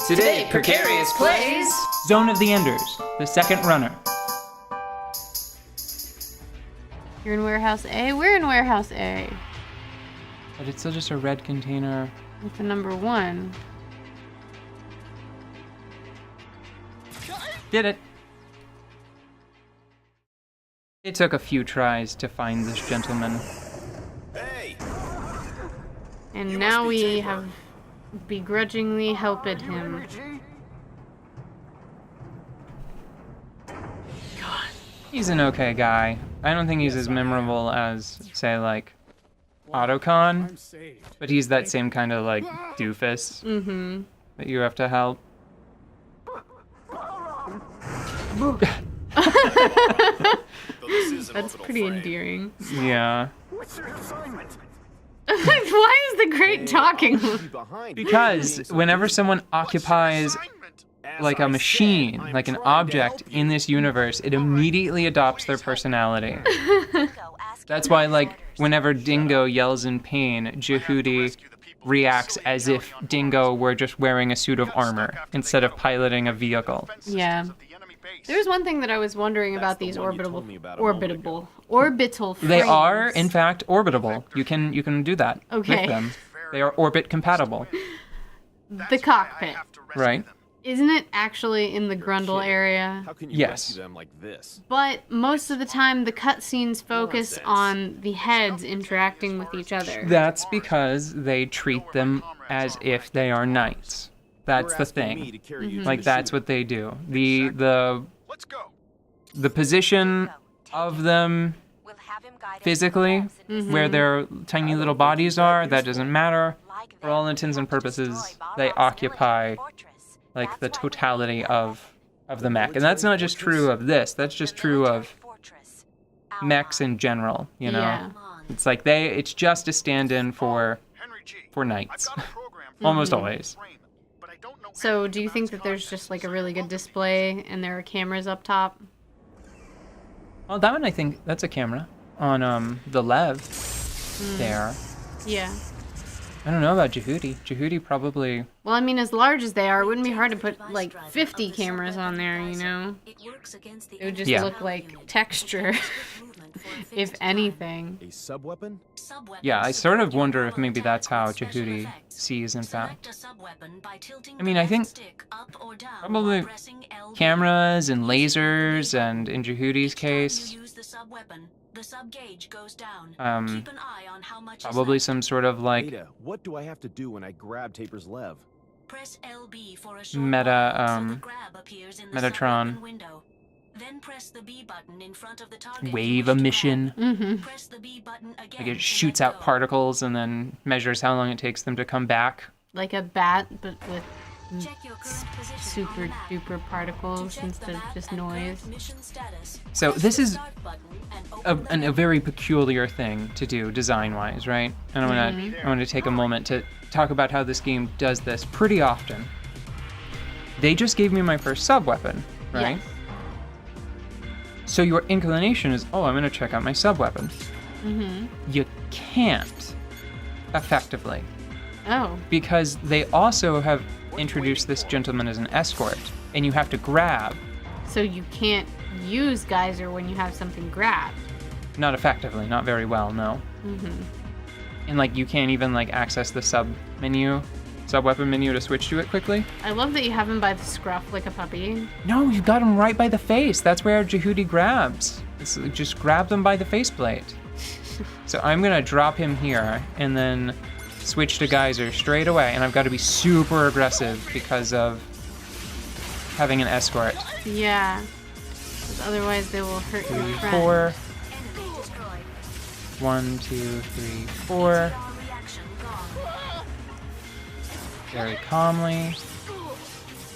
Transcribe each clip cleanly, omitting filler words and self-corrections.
Today, Precarious plays Zone of the Enders, the second runner. You're in Warehouse A? We're in Warehouse A. But it's still just a red container. With the number 1. Did it. It took a few tries to find this gentleman. Hey! And now we have begrudgingly helped him. He's an okay guy. I don't think he's as memorable as, say, like, Autocon. But he's that same kind of, like, doofus that you have to help. That's pretty endearing. Yeah. What's your assignment? Why is the crate talking? Because whenever someone occupies like a machine, like an object in this universe, it immediately adopts their personality. That's why, like, whenever Dingo yells in pain, Jehudi reacts as if Dingo were just wearing a suit of armor instead of piloting a vehicle. Yeah. There's one thing that I was wondering about these orbital frames. They are, in fact, orbitable. You can do that with them. They are orbit compatible. The cockpit. Right. Isn't it actually in the Grundle area? Yes. But most of the time, the cutscenes focus on the heads interacting with each other. That's because they treat them as if they are knights. That's the thing. Like, that's what they do. The position of them physically, where their tiny little bodies are, that doesn't matter. For all intents and purposes, they occupy like the totality of the mech. And that's not just true of this, that's just true of mechs in general, you know? Yeah. It's like it's just a stand-in for knights. Almost always. So do you think that there's just like a really good display and there are cameras up top? Well, that one, I think that's a camera on the Lev there. Yeah. I don't know about Jehudi. Jehudi probably... Well, I mean, as large as they are, it wouldn't be hard to put like 50 cameras on there, you know? It would just look like texture, if anything. A sub-weapon? Yeah, I sort of wonder if maybe that's how Jehudi sees, in fact. I mean, I think probably cameras and lasers, and in Jehudi's case, probably some sort of like A.D.A, what do I have to do when I grab Taper's Lev? Press LB for a short while so the grab appears in the Metatron sub-weapon window. Then press the B button in front of the target. wave emission. Press the B button again. Like it shoots out particles and then measures how long it takes them to come back. Like a bat, but with Check your current position super on the map. duper particles Check instead the of map just and noise. current mission status. So Press this the is start button and open the a very peculiar thing to do design-wise, right? And I want to take a moment to talk about how this game does this pretty often. They just gave me my first sub-weapon, right? Yes. So your inclination is, oh, I'm going to check out my sub-weapon. You can't, effectively, Oh. because they also have introduced this gentleman as an escort, and you have to grab. So you can't use geyser when you have something grabbed. Not effectively, not very well, no. And like you can't even like access the sub-weapon menu to switch to it quickly. I love that you have him by the scruff like a puppy. No, you got him right by the face. That's where Jehudi grabs. It's just grab them by the faceplate. So I'm gonna drop him here and then switch to geyser straight away, and I've got to be super aggressive because of having an escort. Yeah. Because otherwise they will hurt your Three, friend. 4. 1, 2, 3, 4. Very calmly.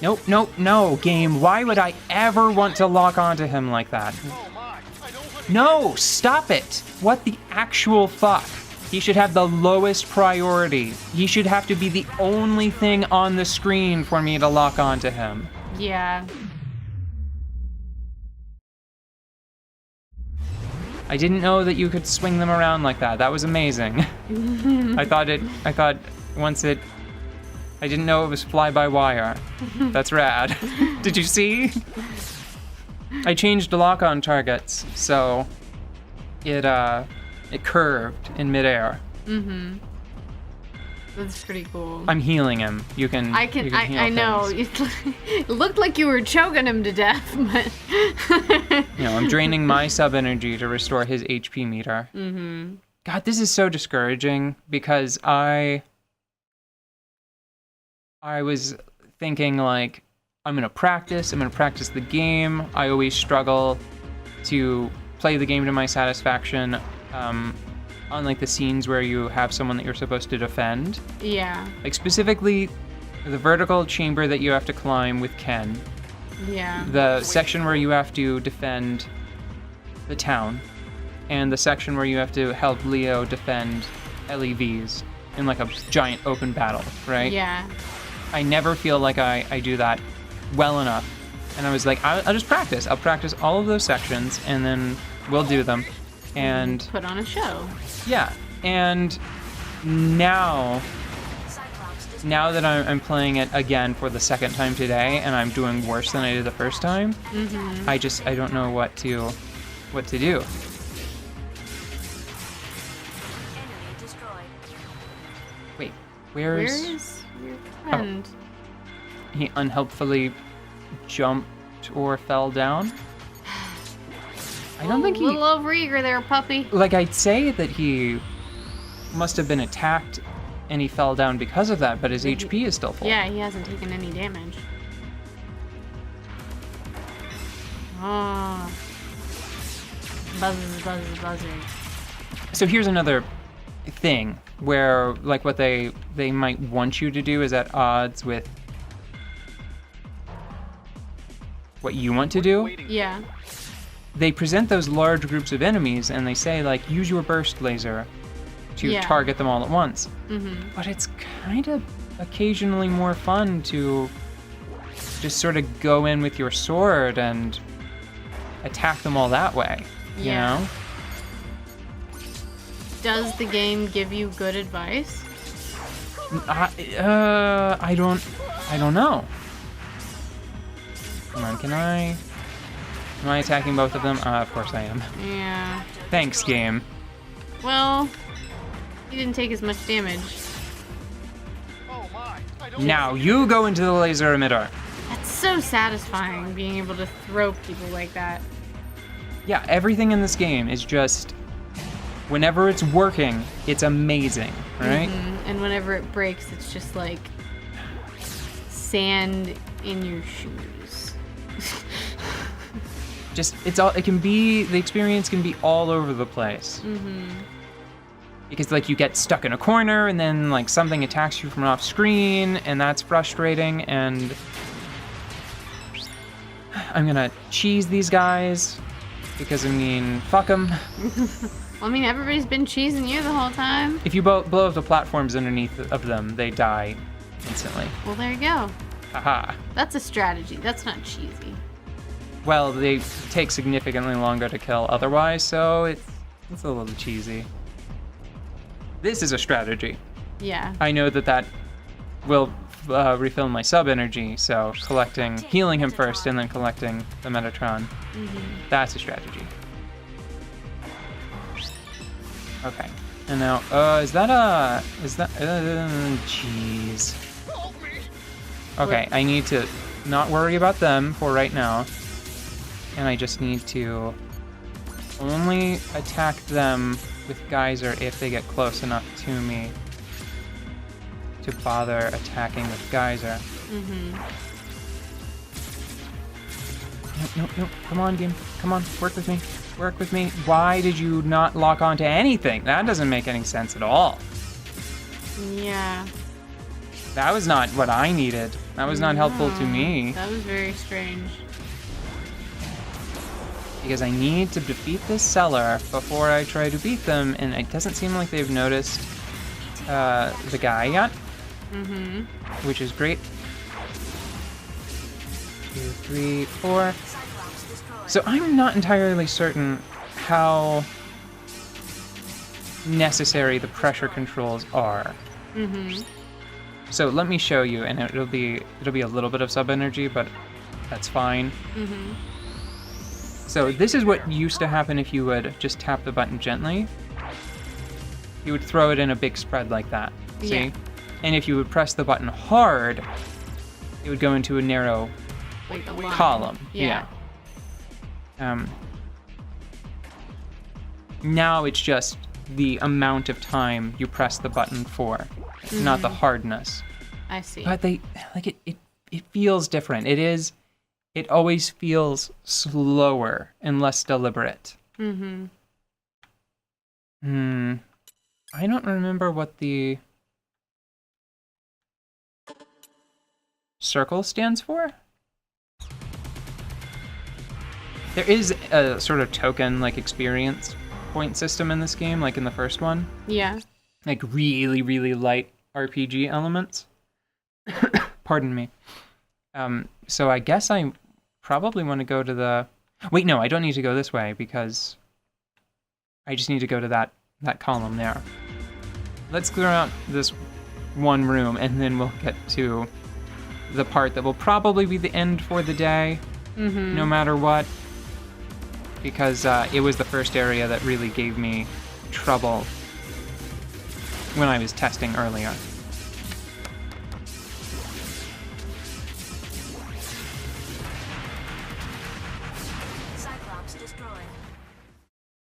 Nope, nope, no, game. Why would I ever want to lock onto him like that? No, stop it! What the actual fuck? He should have the lowest priority. He should have to be the only thing on the screen for me to lock onto him. Yeah. I didn't know that you could swing them around like that. That was amazing. I thought once it I didn't know it was fly-by-wire. That's rad. Did you see? I changed lock-on targets, so it curved in midair. Mm-hmm. That's pretty cool. I'm healing him. You can heal I know. things. It looked like you were choking him to death, but... I'm draining my sub-energy to restore his HP meter. Mm-hmm. God, this is so discouraging because I was thinking, like, I'm gonna practice the game. I always struggle to play the game to my satisfaction, on like the scenes where you have someone that you're supposed to defend. Yeah. Like specifically the vertical chamber that you have to climb with Ken. Yeah. The section where you have to defend the town, and the section where you have to help Leo defend LEVs in like a giant open battle, right? Yeah. I never feel like I do that well enough. And I was like, I'll just practice. I'll practice all of those sections, and then we'll do them. And put on a show. Yeah, and now that I'm playing it again for the second time today, and I'm doing worse than I did the first time, mm-hmm. I don't know what to do. Wait, where is your friend? Oh, he unhelpfully jumped or fell down? I don't think he... A little overeager there, puppy. Like, I'd say that he must have been attacked and he fell down because of that, but his HP is still full. Yeah, he hasn't taken any damage. Oh. Buzzing. So here's another thing where, like, what they might want you to do is at odds with what you want to do. Yeah. They present those large groups of enemies and they say, like, use your burst laser to target them all at once. Mm-hmm. But it's kind of occasionally more fun to just sort of go in with your sword and attack them all that way, you know? Does the game give you good advice? I don't know. Come on, am I attacking both of them? Of course I am. Yeah. Thanks, game. Well, he didn't take as much damage. Now you go into the laser emitter. That's so satisfying, being able to throw people like that. Yeah, everything in this game is just, whenever it's working, it's amazing, right? Mm-hmm. And whenever it breaks, it's just like sand in your shoes. The experience can be all over the place. Mm-hmm. Because, like, you get stuck in a corner and then, like, something attacks you from off screen and that's frustrating, and I'm gonna cheese these guys because, I mean, fuck them. Well, I mean, everybody's been cheesing you the whole time. If you blow up the platforms underneath of them, they die instantly. Well, there you go. Haha. That's a strategy. That's not cheesy. Well, they take significantly longer to kill otherwise, so it's a little cheesy. This is a strategy. Yeah. I know that will refill my sub energy, so healing him first and then collecting the Metatron. Mm-hmm. That's a strategy. Okay. And now, jeez. Okay, I need to not worry about them for right now. And I just need to only attack them with Geyser if they get close enough to me to bother attacking with Geyser. Mm-hmm. Nope. Come on, game. Come on, work with me. Why did you not lock onto anything? That doesn't make any sense at all. Yeah. That was not what I needed. That was not helpful to me. That was very strange. Because I need to defeat this seller before I try to beat them, and it doesn't seem like they've noticed the guy yet. Mm-hmm. Which is great. 2, 3, 4. So I'm not entirely certain how necessary the pressure controls are. Mm-hmm. So let me show you, and it'll be a little bit of sub-energy, but that's fine. So this is what used to happen if you would just tap the button gently. You would throw it in a big spread like that, see? Yeah. And if you would press the button hard, it would go into a narrow Like a line. column. Yeah. Now it's just the amount of time you press the button for, not the hardness. I see. But it feels different. It always feels slower and less deliberate. I don't remember what the circle stands for. There is a sort of token, like, experience point system in this game, like in the first one. Yeah. Like really, really light RPG elements. Pardon me. So I guess I probably want to go to the... Wait, no, I don't need to go this way because I just need to go to that column there. Let's clear out this one room and then we'll get to the part that will probably be the end for the day, no matter what. Because it was the first area that really gave me trouble when I was testing earlier. Cyclops destroyed.